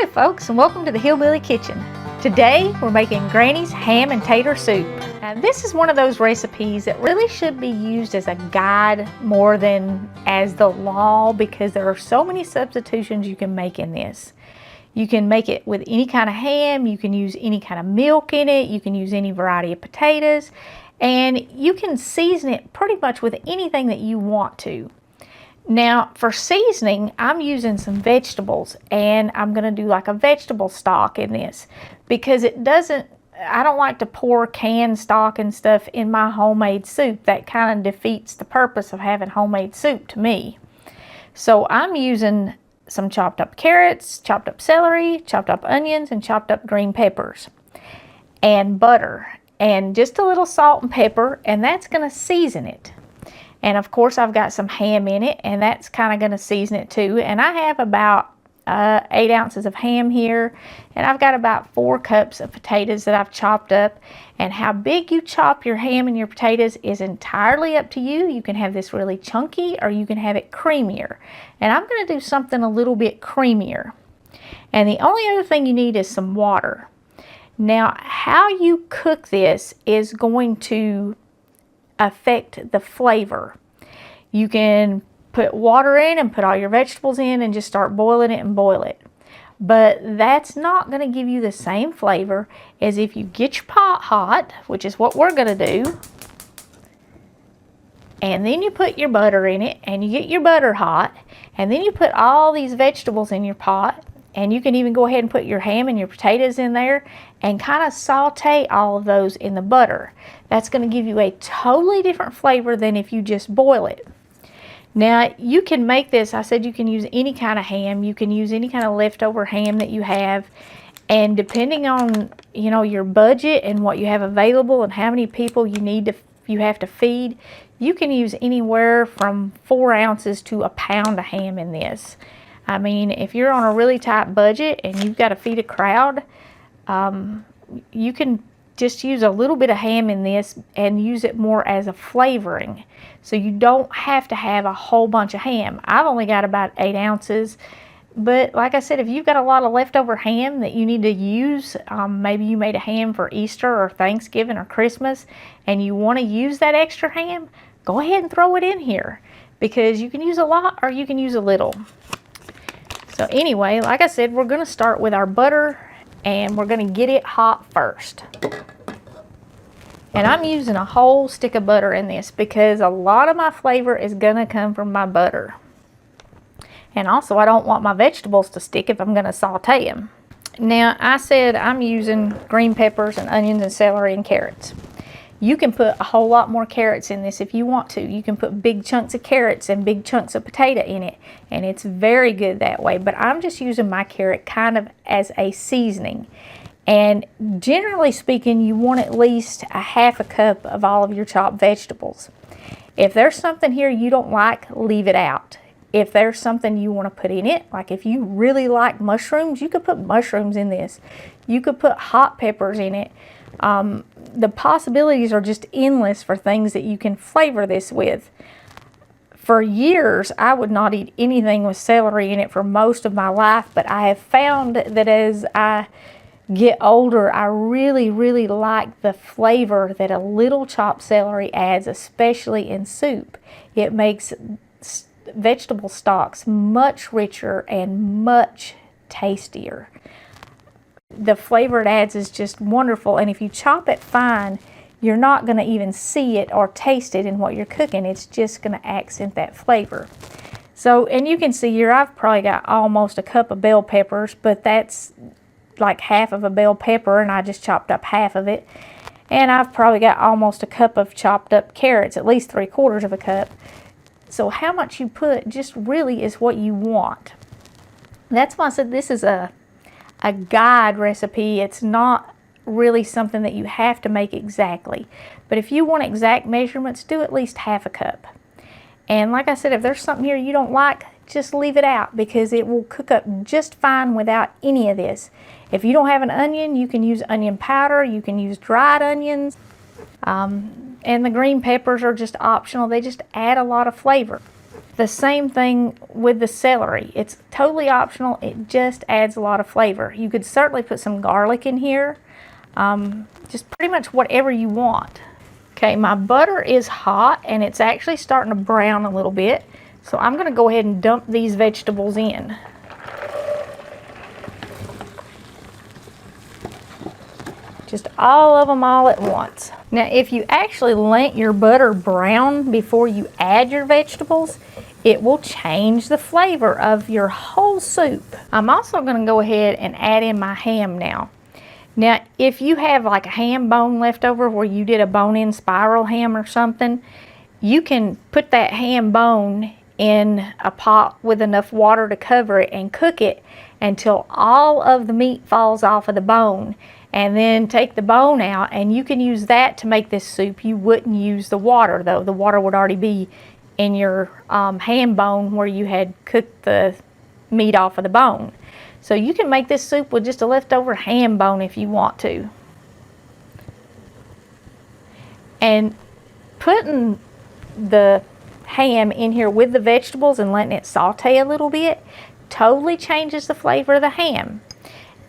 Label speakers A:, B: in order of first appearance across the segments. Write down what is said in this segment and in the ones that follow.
A: Howdy folks, and welcome to the Hillbilly Kitchen. Today we're making Granny's Ham and Tater Soup. Now this is one of those recipes that really should be used as a guide more than as the law, because there are so many substitutions you can make in this. You can make it with any kind of ham, you can use any kind of milk in it, you can use any variety of potatoes, and you can season it pretty much with anything that you want to. Now for seasoning, I'm using some vegetables, and I'm going to do like a vegetable stock in this because I don't like to pour canned stock and stuff in my homemade soup. That kind of defeats the purpose of having homemade soup to me. So I'm using some chopped up carrots, chopped up celery, chopped up onions, and chopped up green peppers, and butter, and just a little salt and pepper, and that's going to season it. And of course I've got some ham in it, and that's kind of going to season it too. And I have about 8 ounces of ham here, and I've got about 4 cups of potatoes that I've chopped up. And how big you chop your ham and your potatoes is entirely up to you. You can have this really chunky, or you can have it creamier. And I'm going to do something a little bit creamier. And the only other thing you need is some water. Now how you cook this is going to affect the flavor. You can put water in and put all your vegetables in and just start boiling it and boil it. But that's not going to give you the same flavor as if you get your pot hot, which is what we're going to do. And then you put your butter in it, and you get your butter hot, and then you put all these vegetables in your pot, and you can even go ahead and put your ham and your potatoes in there and kind of saute all of those in the butter. That's going to give you a totally different flavor than if you just boil it. Now you can make this, I said you can use any kind of ham, you can use any kind of leftover ham that you have, and depending on, you know, your budget and what you have available and how many people you have to feed, you can use anywhere from 4 ounces to a pound of ham in this. I mean, if you're on a really tight budget and you've got to feed a crowd, you can just use a little bit of ham in this and use it more as a flavoring. So you don't have to have a whole bunch of ham. I've only got about 8 ounces. But like I said, if you've got a lot of leftover ham that you need to use, maybe you made a ham for Easter or Thanksgiving or Christmas, and you want to use that extra ham, go ahead and throw it in here, because you can use a lot or you can use a little. So anyway, like I said, we're going to start with our butter, and we're going to get it hot first. And I'm using a whole stick of butter in this because a lot of my flavor is going to come from my butter. And also I don't want my vegetables to stick if I'm going to saute them. Now I said I'm using green peppers and onions and celery and carrots. You can put a whole lot more carrots in this if you want to. You can put big chunks of carrots and big chunks of potato in it, and it's very good that way. But I'm just using my carrot kind of as a seasoning. And generally speaking, you want at least a half a cup of all of your chopped vegetables. If there's something here you don't like, leave it out. If there's something you want to put in it, like if you really like mushrooms, you could put mushrooms in this. You could put hot peppers in it. The possibilities are just endless for things that you can flavor this with. For years, I would not eat anything with celery in it for most of my life, but I have found that as I get older, I really, really like the flavor that a little chopped celery adds, especially in soup. It makes vegetable stocks much richer and much tastier. The flavor it adds is just wonderful, and if you chop it fine, you're not going to even see it or taste it in what you're cooking. It's just going to accent that flavor. So, and you can see here I've probably got almost a cup of bell peppers, but that's like half of a bell pepper, and I just chopped up half of it. And I've probably got almost a cup of chopped up carrots, at least 3/4 of a cup. So how much you put just really is what you want. That's why I said this is a guide recipe. It's not really something that you have to make exactly. But if you want exact measurements, do at least half a cup. And like I said, if there's something here you don't like, just leave it out, because it will cook up just fine without any of this. If you don't have an onion, you can use onion powder, you can use dried onions, and the green peppers are just optional. They just add a lot of flavor. the same thing with the celery. It's totally optional. It just adds a lot of flavor. You could certainly put some garlic in here. Just pretty much whatever you want. Okay, my butter is hot and it's actually starting to brown a little bit. So I'm going to go ahead and dump these vegetables in. Just all of them all at once. Now, if you actually let your butter brown before you add your vegetables, it will change the flavor of your whole soup. I'm also going to go ahead and add in my ham now. Now, if you have like a ham bone left over where you did a bone-in spiral ham or something, you can put that ham bone in a pot with enough water to cover it and cook it until all of the meat falls off of the bone, and then take the bone out, and you can use that to make this soup. You wouldn't use the water though. The water would already be in your ham bone where you had cooked the meat off of the bone. So you can make this soup with just a leftover ham bone if you want to. And putting the ham in here with the vegetables and letting it saute a little bit totally changes the flavor of the ham.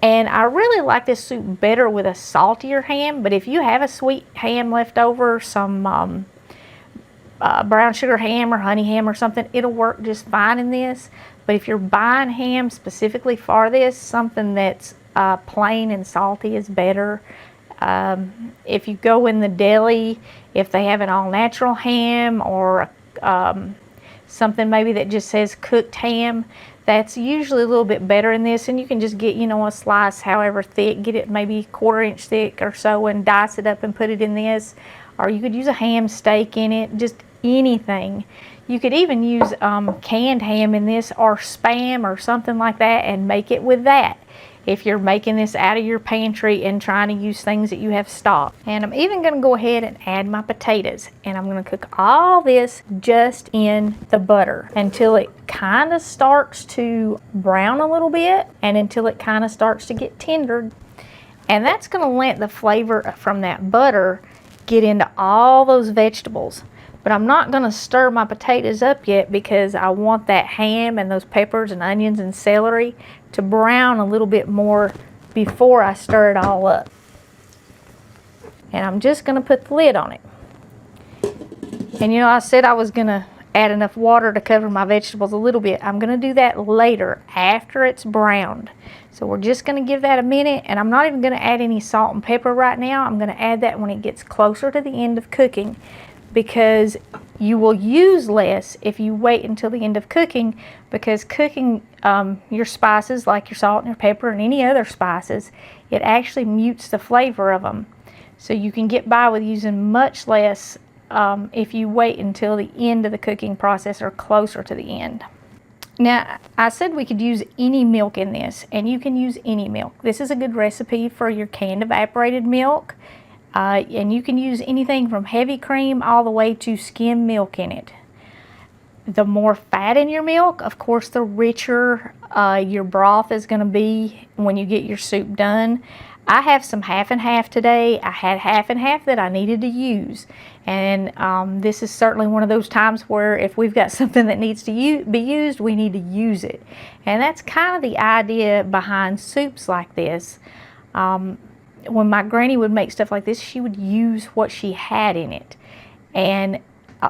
A: And I really like this soup better with a saltier ham, but if you have a sweet ham left over, some brown sugar ham or honey ham or something, it'll work just fine in this. But if you're buying ham specifically for this, something that's plain and salty is better. If you go in the deli, if they have an all-natural ham or something maybe that just says cooked ham, that's usually a little bit better in this. And you can just get, you know, a slice however thick, get it maybe 1/4 inch thick or so and dice it up and put it in this. Or you could use a ham steak in it, just anything. You could even use canned ham in this or Spam or something like that and make it with that if you're making this out of your pantry and trying to use things that you have stocked. And I'm even going to go ahead and add my potatoes, and I'm going to cook all this just in the butter until it kind of starts to brown a little bit and until it kind of starts to get tender. And that's going to let the flavor from that butter get into all those vegetables. But I'm not going to stir my potatoes up yet because I want that ham and those peppers and onions and celery to brown a little bit more before I stir it all up. And I'm just going to put the lid on it. And you know, I said I was going to add enough water to cover my vegetables a little bit. I'm going to do that later after it's browned. So we're just going to give that a minute, and I'm not even going to add any salt and pepper right now. I'm going to add that when it gets closer to the end of cooking, because you will use less if you wait until the end of cooking, because cooking your spices like your salt and your pepper and any other spices, it actually mutes the flavor of them. So you can get by with using much less if you wait until the end of the cooking process or closer to the end. Now, I said we could use any milk in this, and you can use any milk. This is a good recipe for your canned evaporated milk. And you can use anything from heavy cream all the way to skim milk in it. The more fat in your milk, of course, the richer your broth is going to be when you get your soup done. I have some half and half today. I had half and half that I needed to use. And this is certainly one of those times where if we've got something that needs to be used, we need to use it. And that's kind of the idea behind soups like this. When my granny would make stuff like this, she would use what she had in it. And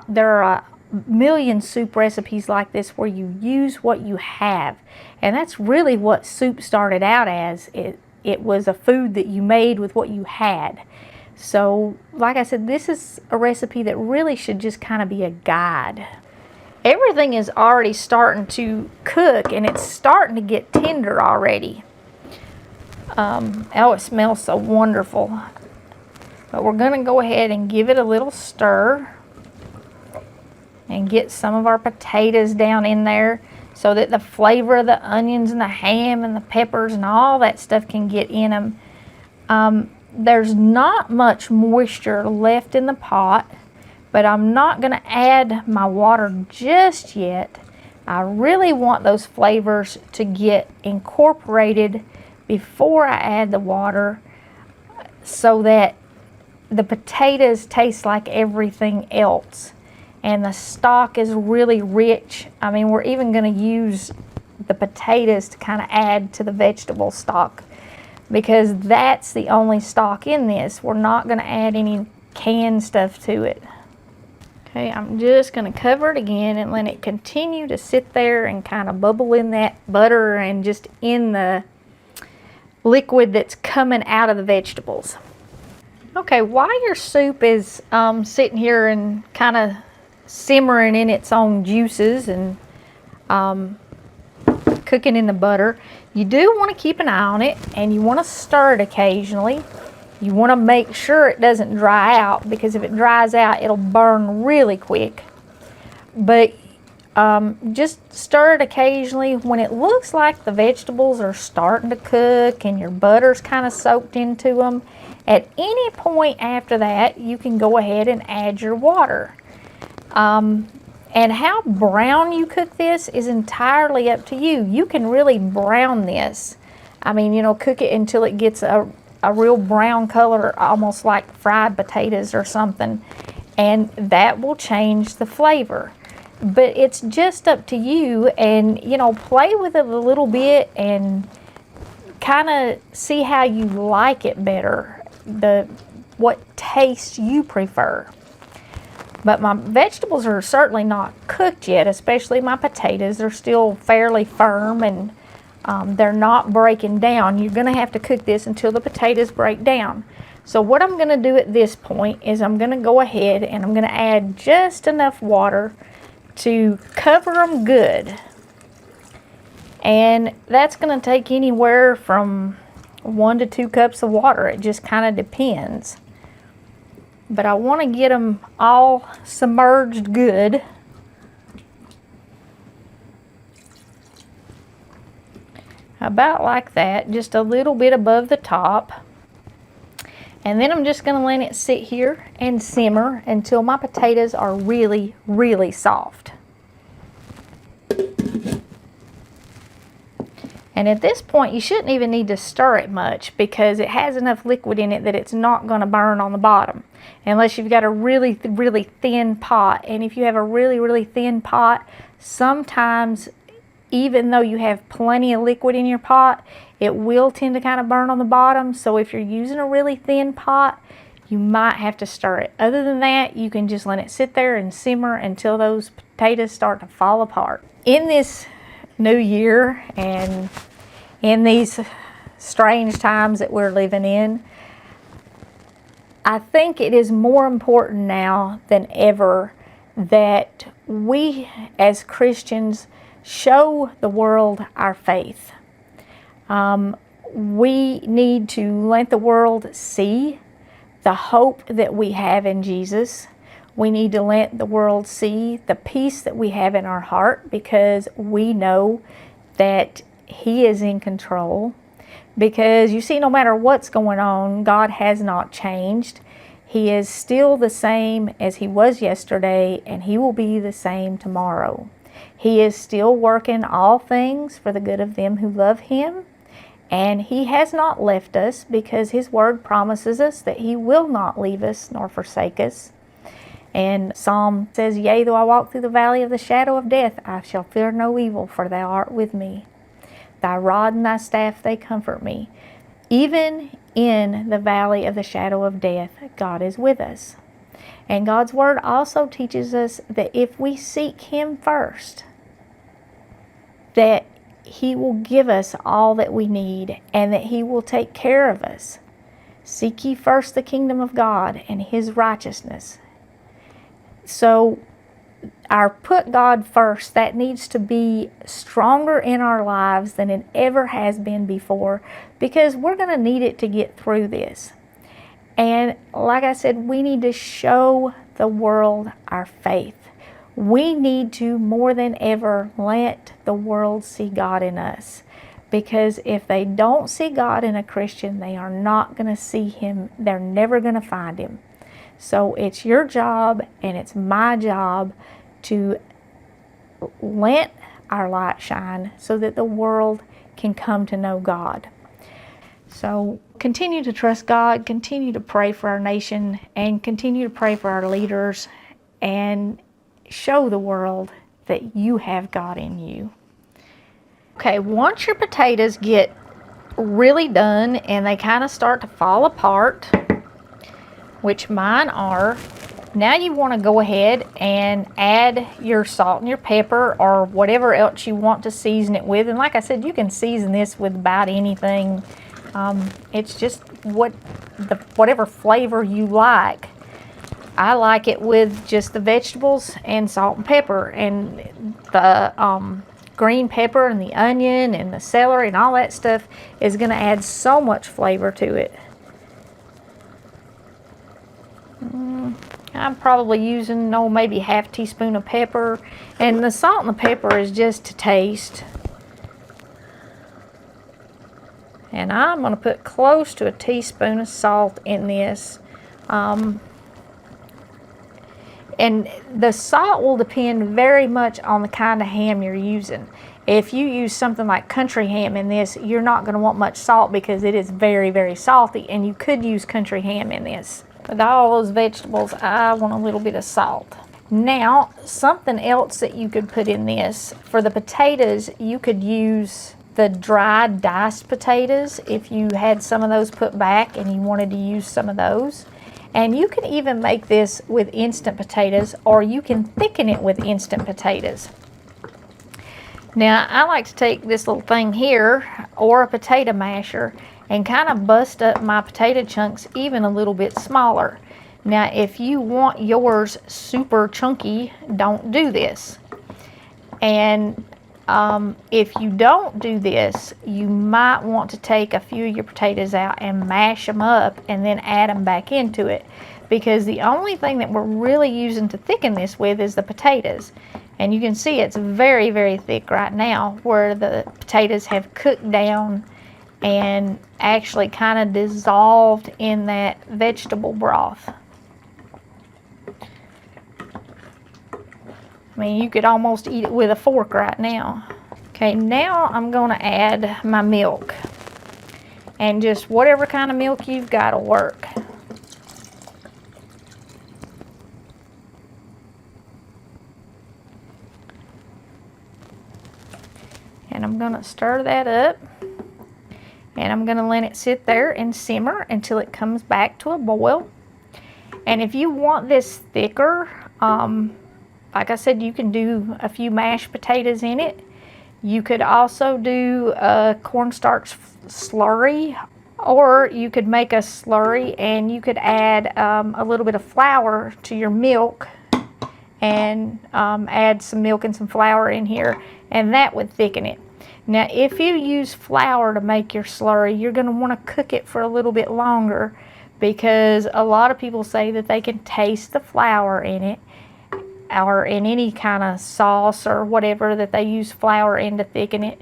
A: there are a million soup recipes like this where you use what you have. And that's really what soup started out as. It was a food that you made with what you had. So, like I said, this is a recipe that really should just kind of be a guide. Everything is already starting to cook, and it's starting to get tender already. Oh, it smells so wonderful. But we're going to go ahead and give it a little stir and get some of our potatoes down in there so that the flavor of the onions and the ham and the peppers and all that stuff can get in them. There's not much moisture left in the pot, but I'm not going to add my water just yet. I really want those flavors to get incorporated before I add the water so that the potatoes taste like everything else. and the stock is really rich. I mean, we're even going to use the potatoes to kind of add to the vegetable stock, because that's the only stock in this. We're not going to add any canned stuff to it. Okay, I'm just going to cover it again and let it continue to sit there and kind of bubble in that butter and just in the liquid that's coming out of the vegetables. Okay, while your soup is sitting here and kind of simmering in its own juices and cooking in the butter, you do want to keep an eye on it, and you want to stir it occasionally. You want to make sure it doesn't dry out, because if it dries out, it'll burn really quick. But just stir it occasionally. When it looks like the vegetables are starting to cook and your butter's kind of soaked into them, at any point after that, you can go ahead and add your water. And how brown you cook this is entirely up to you. You can really brown this. I mean, you know, cook it until it gets a real brown color, almost like fried potatoes or something, and that will change the flavor. But it's just up to you, and you know, play with it a little bit and kind of see how you like it better, what taste you prefer. But my vegetables are certainly not cooked yet, especially my potatoes. They're still fairly firm, and they're not breaking down. You're going to have to cook this until the potatoes break down. So what I'm going to do at this point is I'm going to go ahead and I'm going to add just enough water to cover them good. And that's going to take anywhere from 1 to 2 cups of water. It just kind of depends. But I want to get them all submerged good. About like that, just a little bit above the top. And then I'm just going to let it sit here and simmer until my potatoes are really, really soft. And at this point, you shouldn't even need to stir it much, because it has enough liquid in it that it's not going to burn on the bottom, unless you've got a really, really thin pot. And if you have a really, really thin pot, sometimes even though you have plenty of liquid in your pot, it will tend to kind of burn on the bottom. So if you're using a really thin pot, you might have to stir it. Other than that, you can just let it sit there and simmer until those potatoes start to fall apart. In this new year and in these strange times that we're living in, I think it is more important now than ever that we as Christians show the world our faith. We need to let the world see the hope that we have in Jesus. We need to let the world see the peace that we have in our heart, because we know that He is in control. Because you see, no matter what's going on, God has not changed. He is still the same as He was yesterday, and He will be the same tomorrow. He is still working all things for the good of them who love Him. And He has not left us, because His word promises us that He will not leave us nor forsake us. And Psalm says, "Yea, though I walk through the valley of the shadow of death, I shall fear no evil, for Thou art with me. Thy rod and Thy staff, they comfort me." Even in the valley of the shadow of death, God is with us. And God's word also teaches us that if we seek Him first, that He will give us all that we need, and that He will take care of us. Seek ye first the kingdom of God and His righteousness. So our put God first, that needs to be stronger in our lives than it ever has been before, because we're going to need it to get through this. And like I said, we need to show the world our faith. We need to, more than ever, let the world see God in us. Because if they don't see God in a Christian, they are not going to see Him. They're never going to find Him. So it's your job and it's my job to let our light shine so that the world can come to know God. So continue to trust God, continue to pray for our nation, and continue to pray for our leaders. And show the world that you have God in you. Okay, once your potatoes get really done and they kind of start to fall apart, which mine are, now you want to go ahead and add your salt and your pepper or whatever else you want to season it with. And like I said, you can season this with about anything. It's just whatever flavor you like. I like it with just the vegetables and salt and pepper, and the green pepper and the onion and the celery and all that stuff is going to add so much flavor to it. I'm probably using maybe half teaspoon of pepper, and the salt and the pepper is just to taste. And I'm going to put close to a teaspoon of salt in this. And the salt will depend very much on the kind of ham you're using. If you use something like country ham in this, you're not going to want much salt because it is very, very salty, and you could use country ham in this. With all those vegetables, I want a little bit of salt. Now, something else that you could put in this, for the potatoes, you could use the dried diced potatoes if you had some of those put back and you wanted to use some of those. And you can even make this with instant potatoes, or you can thicken it with instant potatoes. Now, I like to take this little thing here, or a potato masher, and kind of bust up my potato chunks even a little bit smaller. Now, if you want yours super chunky, don't do this. And if you don't do this, you might want to take a few of your potatoes out and mash them up and then add them back into it, because the only thing that we're really using to thicken this with is the potatoes. And you can see it's very, very thick right now, where the potatoes have cooked down and actually kind of dissolved in that vegetable broth. I mean, you could almost eat it with a fork right now. Okay, now I'm going to add my milk. And just whatever kind of milk you've got will work. And I'm going to stir that up. And I'm going to let it sit there and simmer until it comes back to a boil. And if you want this thicker, like I said, you can do a few mashed potatoes in it. You could also do a cornstarch slurry, or you could make a slurry and you could add a little bit of flour to your milk and add some milk and some flour in here, and that would thicken it. Now, if you use flour to make your slurry, you're going to want to cook it for a little bit longer, because a lot of people say that they can taste the flour in it, or in any kind of sauce or whatever that they use flour in to thicken it,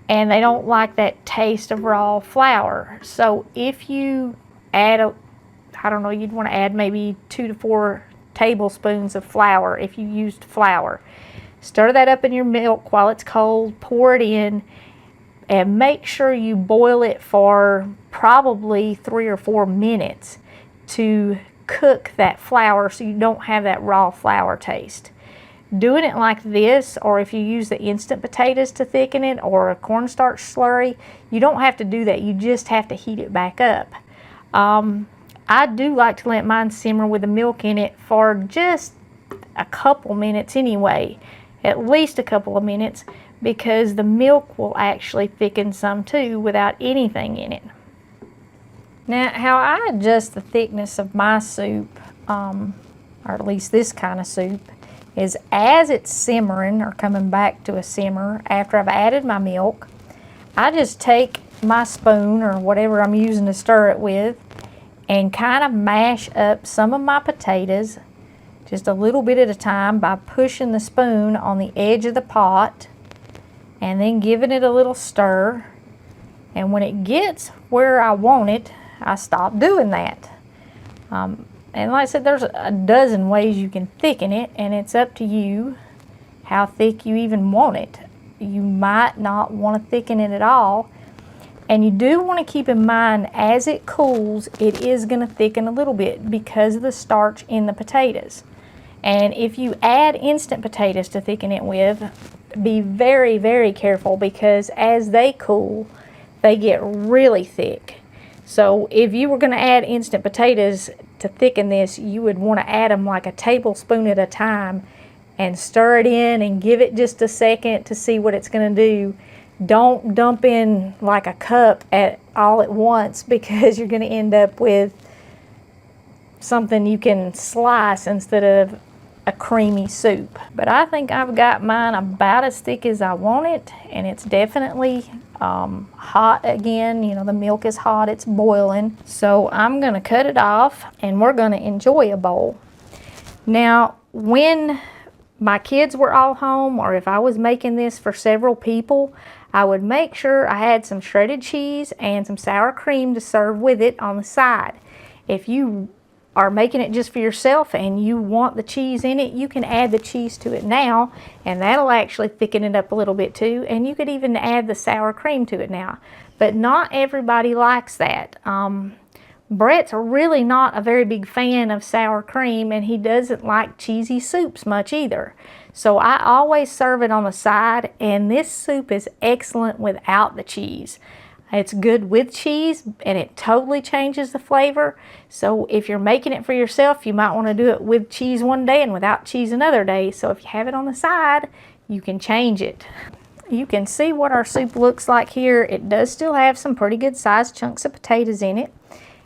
A: and they don't like that taste of raw flour. So if you add you'd want to add maybe 2 to 4 tablespoons of flour if you used flour. Stir that up in your milk while it's cold, pour it in, and make sure you boil it for probably 3 or 4 minutes to cook that flour so you don't have that raw flour taste. Doing it like this, or if you use the instant potatoes to thicken it, or a cornstarch slurry, you don't have to do that. You just have to heat it back up. I do like to let mine simmer with the milk in it for just a couple minutes anyway, at least a couple of minutes, because the milk will actually thicken some too without anything in it. Now, how I adjust the thickness of my soup, or at least this kind of soup, is as it's simmering or coming back to a simmer after I've added my milk, I just take my spoon or whatever I'm using to stir it with and kind of mash up some of my potatoes just a little bit at a time by pushing the spoon on the edge of the pot and then giving it a little stir. And when it gets where I want it, I stop doing that. And like I said, there's a dozen ways you can thicken it, and it's up to you how thick you even want it. You might not want to thicken it at all. And you do want to keep in mind, as it cools, it is going to thicken a little bit because of the starch in the potatoes. And if you add instant potatoes to thicken it with, be very, very careful, because as they cool, they get really thick. So if you were going to add instant potatoes to thicken this, you would want to add them like a tablespoon at a time and stir it in and give it just a second to see what it's going to do. Don't dump in like a cup all at once, because you're going to end up with something you can slice instead of a creamy soup. But I think I've got mine about as thick as I want it, and it's definitely hot again. You know, the milk is hot, it's boiling. So I'm gonna cut it off and we're gonna enjoy a bowl. Now, when my kids were all home, or if I was making this for several people, I would make sure I had some shredded cheese and some sour cream to serve with it on the side. If you are making it just for yourself and you want the cheese in it, you can add the cheese to it now, and that'll actually thicken it up a little bit too. And you could even add the sour cream to it now. But not everybody likes that. Brett's really not a very big fan of sour cream, and he doesn't like cheesy soups much either. So I always serve it on the side, and this soup is excellent without the cheese. It's good with cheese, and it totally changes the flavor. So if you're making it for yourself, you might want to do it with cheese one day and without cheese another day. So if you have it on the side, you can change it. You can see what our soup looks like here. It does still have some pretty good sized chunks of potatoes in it.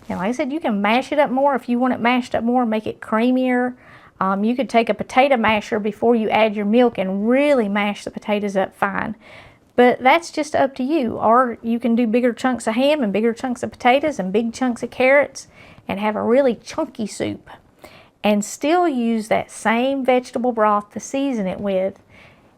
A: And like I said, you can mash it up more if you want it mashed up more, make it creamier. You could take a potato masher before you add your milk and really mash the potatoes up fine. But that's just up to you. Or you can do bigger chunks of ham and bigger chunks of potatoes and big chunks of carrots and have a really chunky soup. And still use that same vegetable broth to season it with.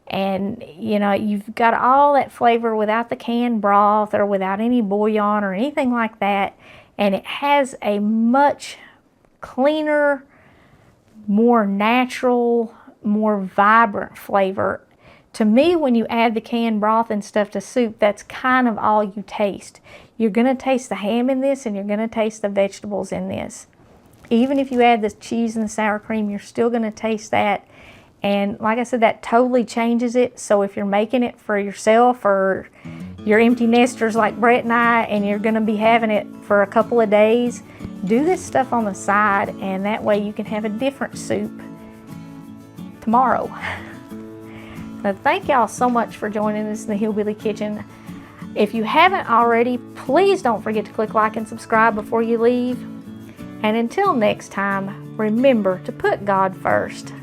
A: And you know, you've got all that flavor without the canned broth or without any bouillon or anything like that. And it has a much cleaner, more natural, more vibrant flavor. To me, when you add the canned broth and stuff to soup, that's kind of all you taste. You're going to taste the ham in this, and you're going to taste the vegetables in this. Even if you add the cheese and the sour cream, you're still going to taste that. And like I said, that totally changes it. So if you're making it for yourself or you're empty nesters like Brett and I, and you're going to be having it for a couple of days, do this stuff on the side, and that way you can have a different soup tomorrow. But thank y'all so much for joining us in the Hillbilly Kitchen. If you haven't already, please don't forget to click like and subscribe before you leave. And until next time, remember to put God first.